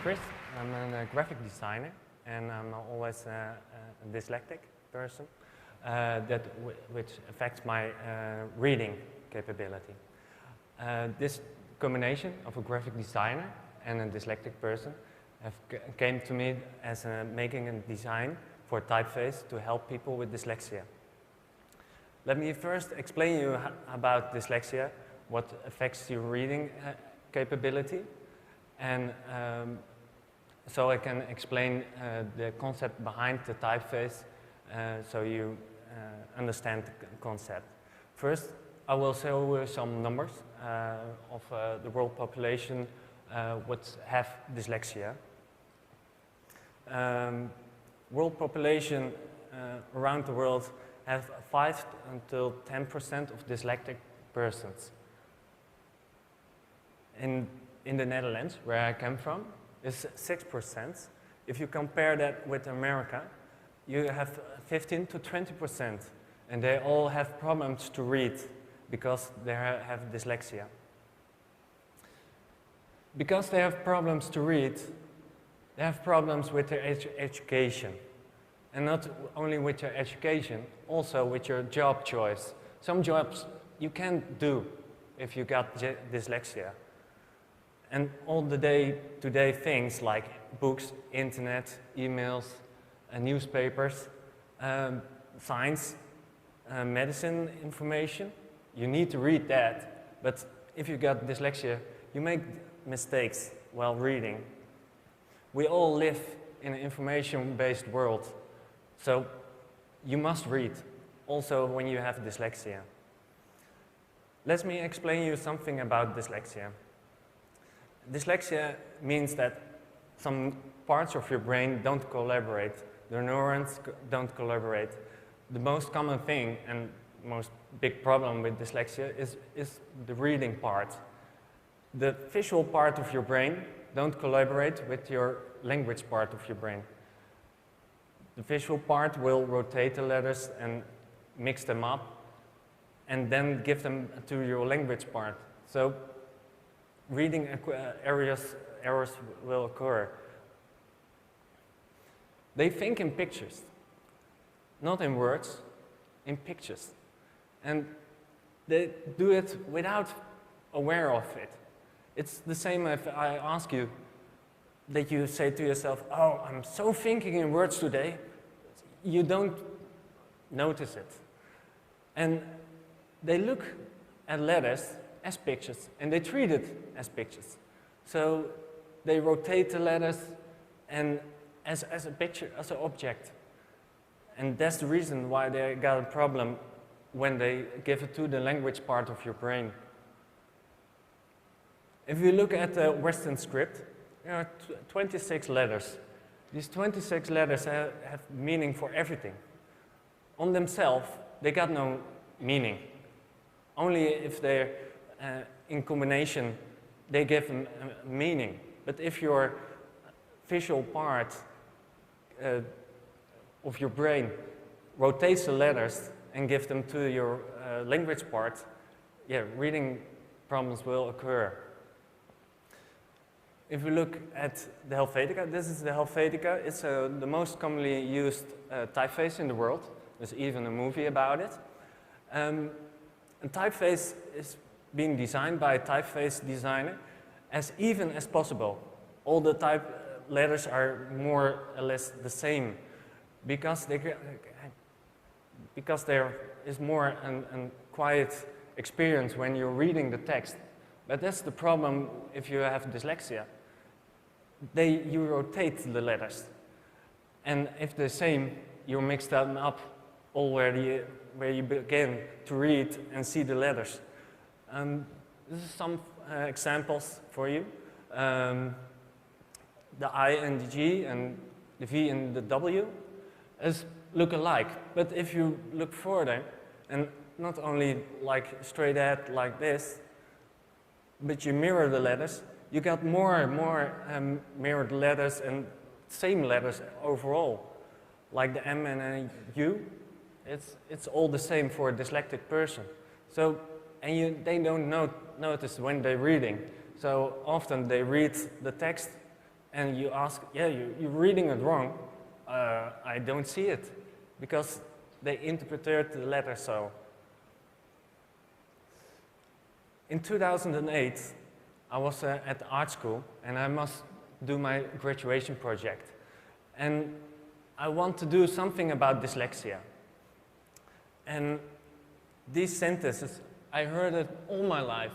Chris. I'm a graphic designer, and I'm always a dyslexic person, which affects my reading capability. This combination of a graphic designer and a dyslexic person came to me as making a design for typeface to help people with dyslexia. Let me first explain you about dyslexia, what affects your reading capability, and so I can explain the concept behind the typeface so you understand the concept. First, I will show you some numbers of the world population which have dyslexia. World population around the world have 5 until 10% of dyslexic persons. In the Netherlands, where I come from, is 6%. If you compare that with America, you have 15 to 20%, and they all have problems to read because they have dyslexia. Because they have problems to read, they have problems with their education. And not only with your education, also with your job choice. Some jobs you can't do if you got dyslexia. And all the day-to-day things like books, internet, emails, newspapers, science, medicine information, you need to read that. But if you got dyslexia, you make mistakes while reading. We all live in an information-based world. So you must read, also when you have dyslexia. Let me explain you something about dyslexia. Dyslexia means that some parts of your brain don't collaborate. The neurons don't collaborate. The most common thing and most big problem with dyslexia is the reading part. The visual part of your brain don't collaborate with your language part of your brain. The visual part will rotate the letters and mix them up and then give them to your language part. So reading errors will occur. They think in pictures, not in words, in pictures. And they do it without aware of it. It's the same if I ask you, that you say to yourself, oh, I'm so thinking in words today, you don't notice it. And they look at letters as pictures, and they treat it as pictures. So they rotate the letters and as a picture, as an object. And that's the reason why they got a problem when they give it to the language part of your brain. If you look at the Western script, there are 26 letters. These 26 letters have meaning for everything. On themselves, they got no meaning. Only if they're in combination, they give them a meaning. But if your visual part of your brain rotates the letters and gives them to your language part, yeah, reading problems will occur. If we look at the Helvetica, this is the Helvetica. It's the most commonly used typeface in the world. There's even a movie about it. And typeface is being designed by a typeface designer as even as possible. All the type letters are more or less the same because there is more a quiet experience when you're reading the text. But that's the problem if you have dyslexia. You rotate the letters. And if they're the same, you mix them up already where you begin to read and see the letters. This is some examples for you. The I and the G and the V and the W look alike. But if you look further, and not only like straight ahead like this, but you mirror the letters, you got more and more mirrored letters and same letters overall. Like the M and a U, it's all the same for a dyslexic person. So, and they don't notice when they're reading. So often they read the text and you ask, yeah, you're reading it wrong. I don't see it, because they interpreted the letter so. In 2008, I was at the art school, and I must do my graduation project. And I want to do something about dyslexia. And these sentences, I heard it all my life.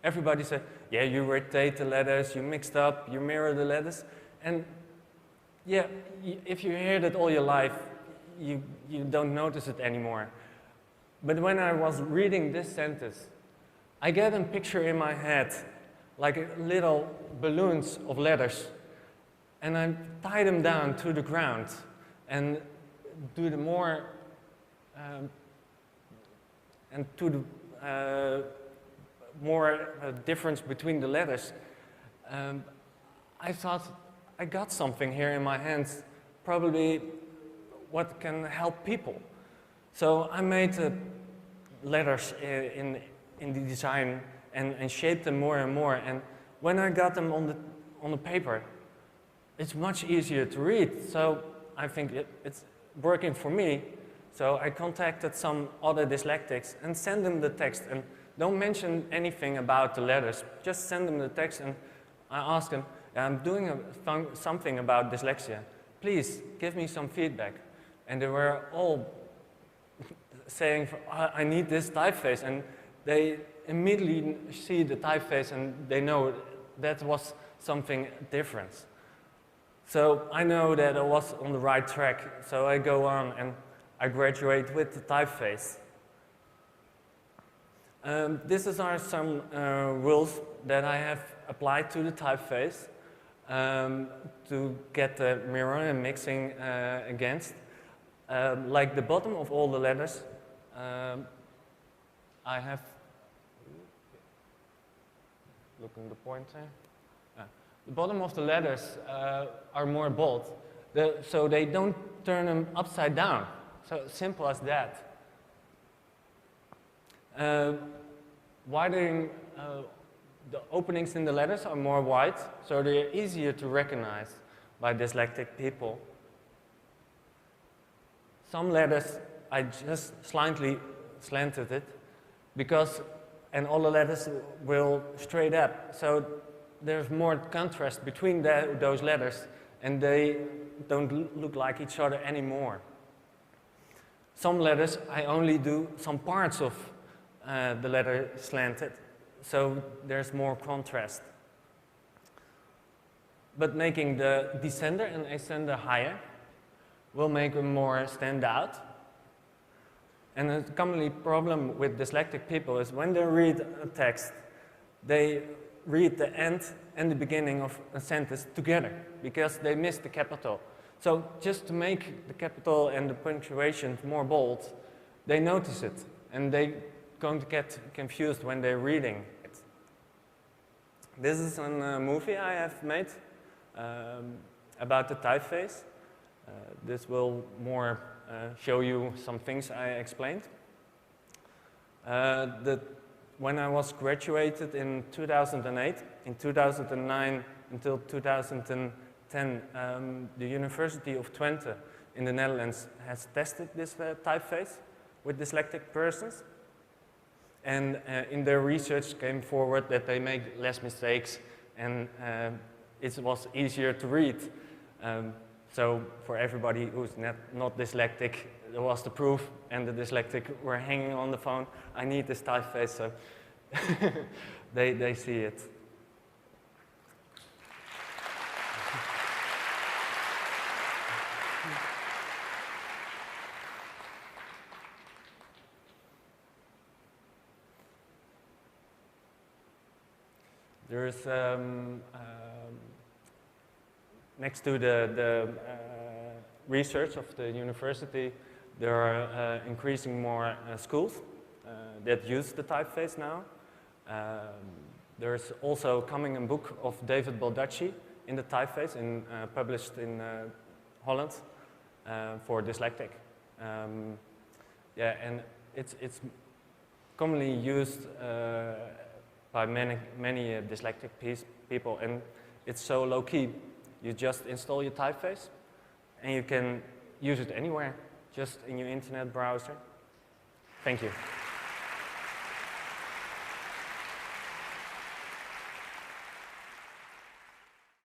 Everybody said, yeah, you rotate the letters, you mixed up, you mirror the letters. And yeah, if you hear that all your life, you don't notice it anymore. But when I was reading this sentence, I get a picture in my head, like little balloons of letters, and I tie them down to the ground and do the more, difference between the letters. I thought, I got something here in my hands, probably what can help people. So I made letters in the design and shaped them more and more. And when I got them on the paper, it's much easier to read. So I think it's working for me. So I contacted some other dyslexics and sent them the text. And don't mention anything about the letters. Just send them the text, and I asked them, I'm doing something about dyslexia. Please give me some feedback. And they were all saying, I need this typeface. And they immediately see the typeface and they know that was something different. So I know that I was on the right track. So I go on and I graduate with the typeface. These are some rules that I have applied to the typeface to get the mirror and mixing against. Like the bottom of all the letters, I have, look on the pointer. The bottom of the letters are more bold, so they don't turn them upside down. So simple as that. Widening, the openings in the letters are more wide, so they're easier to recognize by dyslexic people. Some letters I just slightly slanted it, because, and all the letters will straight up. So there's more contrast between those letters, and they don't look like each other anymore. Some letters I only do some parts of the letter slanted, so there's more contrast. But making the descender and ascender higher will make them more stand out. And a common problem with dyslexic people is when they read a text, they read the end and the beginning of a sentence together because they miss the capital. So just to make the capital and the punctuation more bold, they notice it and they're going to get confused when they're reading it. This is a movie I have made about the typeface. This will more show you some things I explained. When I was graduated in 2008, in 2009 until 2010, the University of Twente in the Netherlands has tested this typeface with dyslexic persons. And in their research came forward that they make less mistakes and it was easier to read. So for everybody who's not dyslexic, there was the proof, and the dyslexic were hanging on the phone. I need this typeface, so they see it. There is next to the research of the university, there are increasing more schools that use the typeface now. There's also coming a book of David Baldacci in the typeface, published in Holland for dyslexic. Yeah, and it's commonly used by many dyslexic people, and it's so low-key. You just install your typeface, and you can use it anywhere, just in your internet browser. Thank you.